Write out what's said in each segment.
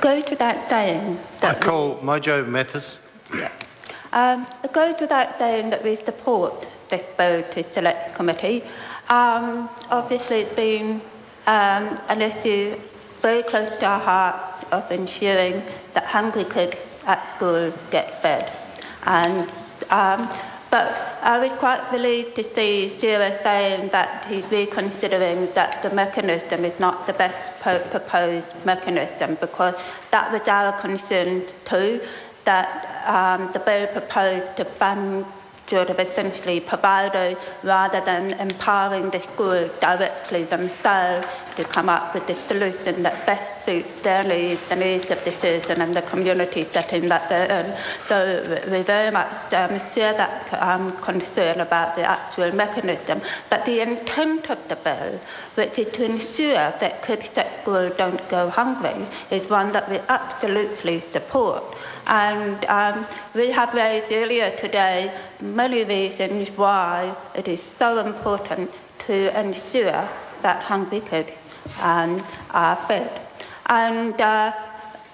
goes without saying that I call Mojo Mathis. it goes without saying that we support this bill to select committee. Obviously, it's been an issue very close to our heart of ensuring that hungry kids at school get fed. And but I was quite relieved to see Zira saying that he's reconsidering that the mechanism is not the best proposed mechanism, because that was our concern too, that the bill proposed to fund sort of essentially providers rather than empowering the schools directly themselves to come up with the solution that best suits their needs, the needs of the citizen and the community setting that they're in. So we very much share that concern about the actual mechanism. But the intent of the bill, which is to ensure that kids at school don't go hungry, is one that we absolutely support. And we have raised earlier today many reasons why it is so important to ensure that hungry kids are fed. And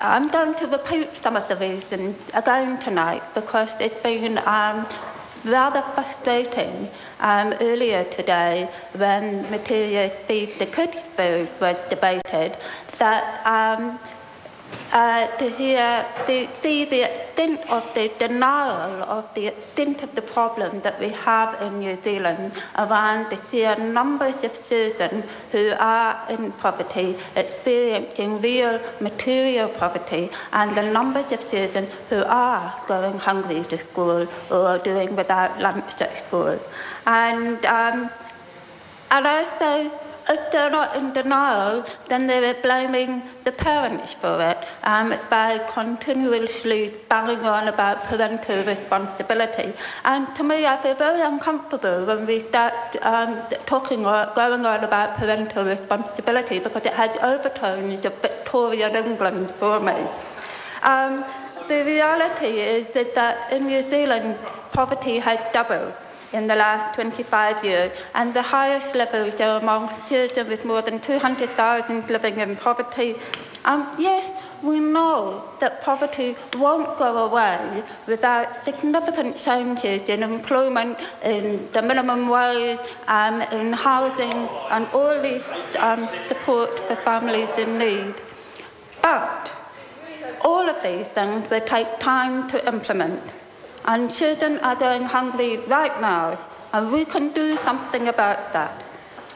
I'm going to repeat some of the reasons again tonight, because it's been rather frustrating earlier today when Materials Feed the Kids bill was debated, that to see the extent of the denial of the extent of the problem that we have in New Zealand around the sheer numbers of children who are in poverty, experiencing real material poverty, and the numbers of children who are going hungry to school or doing without lunch at school. And also, if they're not in denial, then they're blaming the parents for it by continuously banging on about parental responsibility. And to me, I feel very uncomfortable when we start going on about parental responsibility, because it has overtones of Victorian England for me. The reality is that in New Zealand, poverty has doubled in the last 25 years, and the highest levels are amongst children with more than 200,000 living in poverty. Yes, we know that poverty won't go away without significant changes in employment, in the minimum wage, in housing, and all these support for families in need. But all of these things will take time to implement. And children are going hungry right now, and we can do something about that.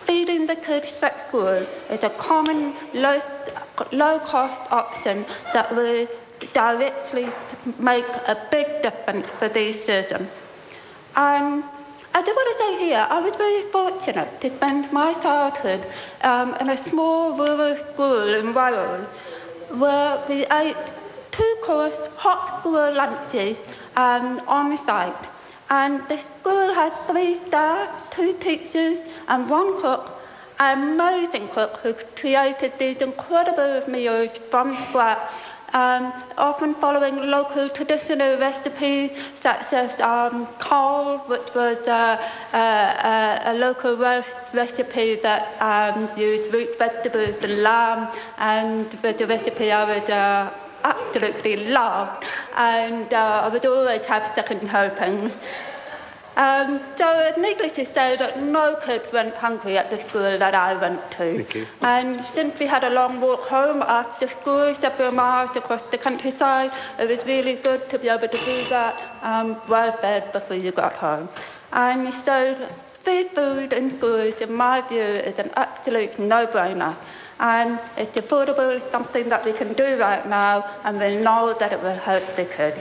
Feeding the kids at school is a common, low-cost option that will directly make a big difference for these children. And I do want to say here, I was very fortunate to spend my childhood in a small rural school in Wales, where we ate two-course hot school lunches on site. And the school had 3 staff, 2 teachers and 1 cook, an amazing cook who created these incredible meals from scratch, often following local traditional recipes such as kol, which was a local recipe that used root vegetables and lamb, and was a recipe I would absolutely loved, and I would always have second helpings. So needless to say that no kid went hungry at the school that I went to. Thank you. And since we had a long walk home after school, several miles across the countryside, it was really good to be able to do that well fed before you got home. And so free food in schools, in my view, is an absolute no-brainer. And it's affordable, it's something that we can do right now, and we know that it will help the kids.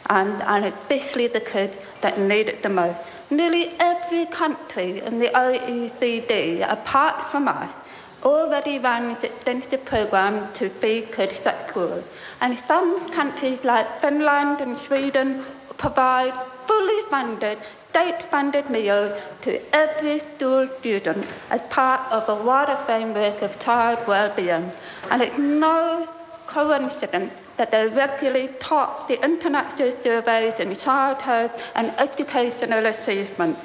And especially the kids that need it the most. Nearly every country in the OECD, apart from us, already runs extensive programs to feed kids at school. And some countries like Finland and Sweden provide fully funded, state-funded meals to every school student as part of a wider framework of child well-being. And it's no coincidence that they regularly top the international surveys in childhood and educational achievement.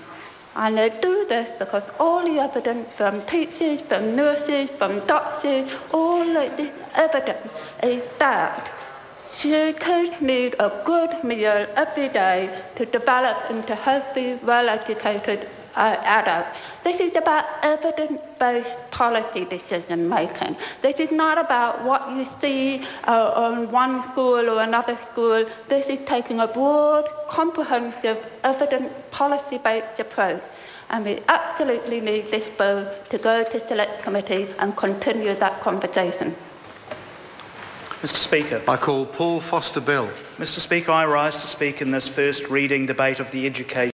And they do this because all the evidence from teachers, from nurses, from doctors, all of the evidence is that kids need a good meal every day to develop into healthy, well-educated adults. This is about evidence-based policy decision making. This is not about what you see on one school or another school. This is taking a broad, comprehensive, evidence policy-based approach. And we absolutely need this bill to go to select committee and continue that conversation. Mr Speaker. I call Paul Foster Bill. Mr Speaker, I rise to speak in this first reading debate of the Education